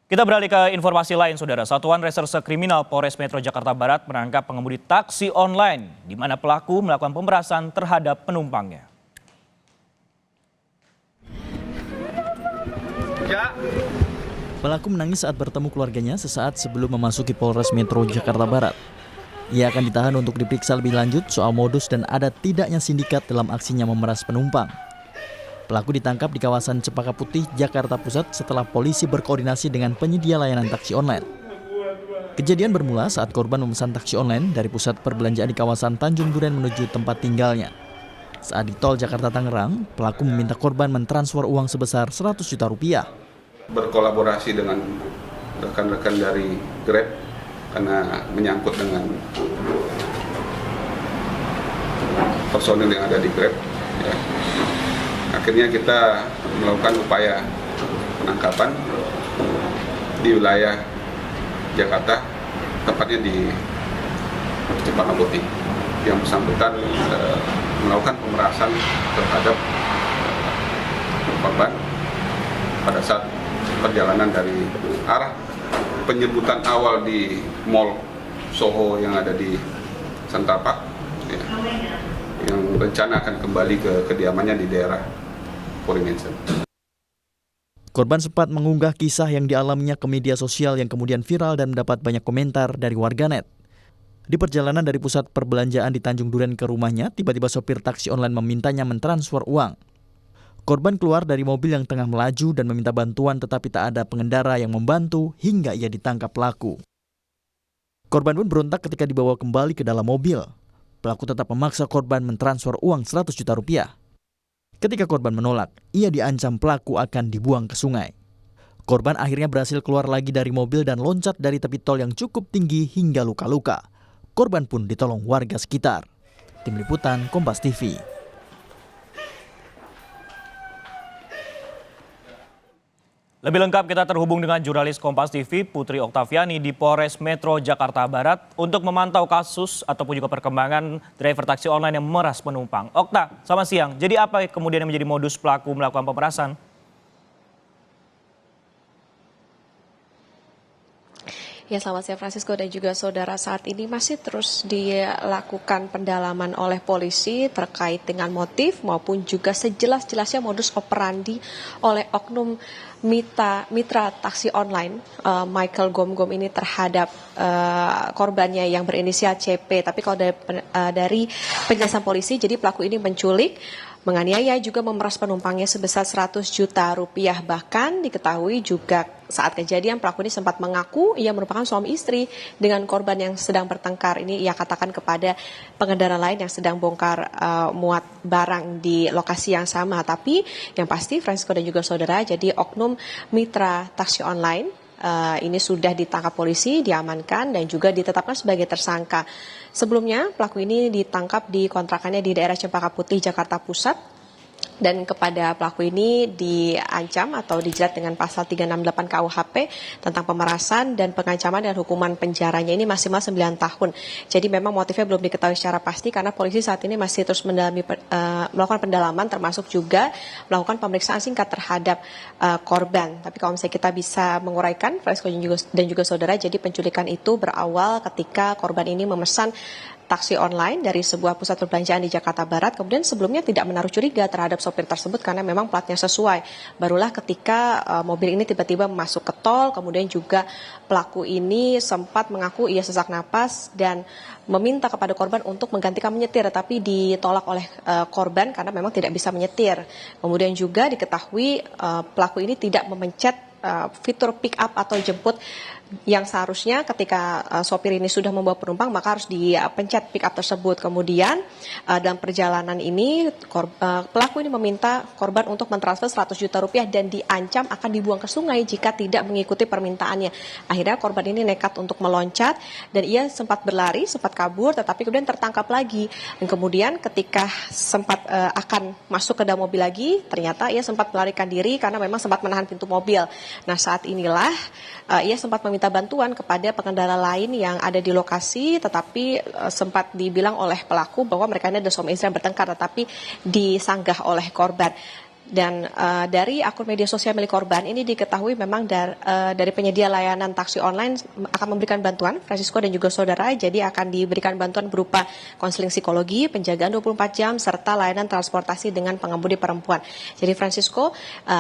Kita beralih ke informasi lain, Saudara. Satuan Reserse Kriminal Polres Metro Jakarta Barat menangkap pengemudi taksi online di mana pelaku melakukan pemerasan terhadap penumpangnya. Pelaku menangis saat bertemu keluarganya sesaat sebelum memasuki Polres Metro Jakarta Barat. Ia akan ditahan untuk diperiksa lebih lanjut soal modus dan ada tidaknya sindikat dalam aksinya memeras penumpang. Pelaku ditangkap di kawasan Cempaka Putih, Jakarta Pusat setelah polisi berkoordinasi dengan penyedia layanan taksi online. Kejadian bermula saat korban memesan taksi online dari pusat perbelanjaan di kawasan Tanjung Duren menuju tempat tinggalnya. Saat di tol Jakarta-Tangerang, pelaku meminta korban mentransfer uang sebesar 100 juta rupiah. Berkolaborasi dengan rekan-rekan dari Grab karena menyangkut dengan personil yang ada di Grab. Ya. Akhirnya kita melakukan upaya penangkapan di wilayah Jakarta, tepatnya di Cempaka Putih. Yang bersangkutan melakukan pemerasan terhadap korban pada saat perjalanan dari arah penyebutan awal di Mall Soho yang ada di Santapak, ya, yang rencana akan kembali ke kediamannya di daerah Poringensen. Korban sempat mengunggah kisah yang dialaminya ke media sosial yang kemudian viral dan mendapat banyak komentar dari warganet. Di perjalanan dari pusat perbelanjaan di Tanjung Duren ke rumahnya, tiba-tiba sopir taksi online memintanya mentransfer uang. Korban keluar dari mobil yang tengah melaju dan meminta bantuan, tetapi tak ada pengendara yang membantu hingga ia ditangkap pelaku. Korban pun berontak ketika dibawa kembali ke dalam mobil. Pelaku tetap memaksa korban mentransfer uang 100 juta rupiah. Ketika korban menolak, ia diancam pelaku akan dibuang ke sungai. Korban akhirnya berhasil keluar lagi dari mobil dan loncat dari tepi tol yang cukup tinggi hingga luka-luka. Korban pun ditolong warga sekitar. Tim Liputan Kompas TV. Lebih lengkap kita terhubung dengan jurnalis Kompas TV Putri Oktaviani di Polres Metro Jakarta Barat untuk memantau kasus ataupun juga perkembangan driver taksi online yang memeras penumpang. Okta, selamat siang. Jadi apa kemudian yang menjadi modus pelaku melakukan pemerasan? Ya, selamat siang Francisco dan juga saudara. Saat ini masih terus dilakukan pendalaman oleh polisi terkait dengan motif maupun juga sejelas-jelasnya modus operandi oleh oknum mitra taksi online Michael Gom-Gom ini terhadap korbannya yang berinisial CP. Tapi kalau dari penjelasan polisi, jadi pelaku ini menculik, menganiaya juga memeras penumpangnya sebesar 100 juta rupiah. Bahkan diketahui juga saat kejadian pelaku ini sempat mengaku ia merupakan suami istri dengan korban yang sedang bertengkar. Ini ia katakan kepada pengendara lain yang sedang bongkar muat barang di lokasi yang sama. Tapi yang pasti Francisco dan juga saudara, jadi oknum mitra taksi online ini sudah ditangkap polisi, diamankan dan juga ditetapkan sebagai tersangka. Sebelumnya pelaku ini ditangkap di kontrakannya di daerah Cempaka Putih, Jakarta Pusat. Dan kepada pelaku ini diancam atau dijerat dengan pasal 368 KUHP tentang pemerasan dan pengancaman dan hukuman penjaranya ini maksimal 9 tahun. Jadi memang motifnya belum diketahui secara pasti karena polisi saat ini masih terus melakukan pendalaman termasuk juga melakukan pemeriksaan singkat terhadap korban. Tapi kalau misalnya kita bisa menguraikan, Francisco dan juga saudara, jadi penculikan itu berawal ketika korban ini memesan taksi online dari sebuah pusat perbelanjaan di Jakarta Barat, kemudian sebelumnya tidak menaruh curiga terhadap sopir tersebut karena memang platnya sesuai. Barulah ketika mobil ini tiba-tiba masuk ke tol, kemudian juga pelaku ini sempat mengaku ia sesak napas dan meminta kepada korban untuk menggantikan menyetir, tapi ditolak oleh korban karena memang tidak bisa menyetir. Kemudian juga diketahui pelaku ini tidak memencet fitur pick up atau jemput yang seharusnya ketika sopir ini sudah membawa penumpang maka harus dipencet pick up tersebut. Kemudian dalam perjalanan ini pelaku ini meminta korban untuk mentransfer 100 juta rupiah dan diancam akan dibuang ke sungai jika tidak mengikuti permintaannya. Akhirnya korban ini nekat untuk meloncat dan ia sempat berlari, sempat kabur, tetapi kemudian tertangkap lagi. Dan kemudian ketika sempat akan masuk ke dalam mobil lagi, ternyata ia sempat melarikan diri karena memang sempat menahan pintu mobil. Nah, saat inilah ia sempat meminta bantuan kepada pengendara lain yang ada di lokasi, tetapi sempat dibilang oleh pelaku bahwa mereka ini ada suami istri yang bertengkar, tetapi disanggah oleh korban. Dan dari akun media sosial milik korban ini diketahui memang dari penyedia layanan taksi online akan memberikan bantuan, Francisco dan juga saudara. Jadi akan diberikan bantuan berupa konseling psikologi, penjagaan 24 jam, serta layanan transportasi dengan pengemudi perempuan. Jadi Francisco,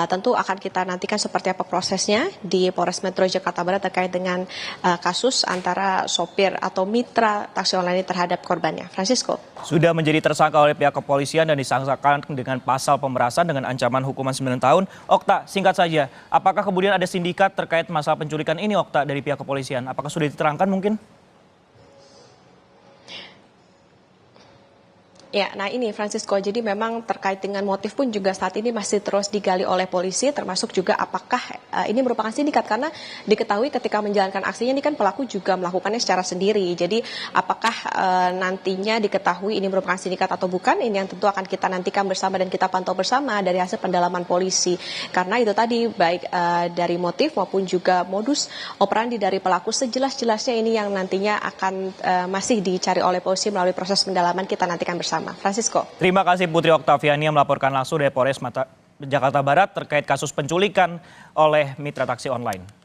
tentu akan kita nantikan seperti apa prosesnya di Polres Metro Jakarta Barat terkait dengan kasus antara sopir atau mitra taksi online ini terhadap korbannya. Francisco. Sudah menjadi tersangka oleh pihak kepolisian dan disangkakan dengan pasal pemerasan dengan ancaman hukuman 9 tahun. Okta, singkat saja, apakah kemudian ada sindikat terkait masalah penculikan ini, Okta, dari pihak kepolisian? Apakah sudah diterangkan mungkin? Ya, nah ini Francisco, jadi memang terkait dengan motif pun juga saat ini masih terus digali oleh polisi, termasuk juga apakah ini merupakan sindikat, karena diketahui ketika menjalankan aksinya ini kan pelaku juga melakukannya secara sendiri. Jadi apakah nantinya diketahui ini merupakan sindikat atau bukan, ini yang tentu akan kita nantikan bersama dan kita pantau bersama dari hasil pendalaman polisi. Karena itu tadi baik dari motif maupun juga modus operandi dari pelaku sejelas-jelasnya ini yang nantinya akan masih dicari oleh polisi melalui proses pendalaman, kita nantikan bersama. Francisco. Terima kasih Putri Oktaviani yang melaporkan langsung dari Polres Jakarta Barat terkait kasus penculikan oleh mitra taksi online.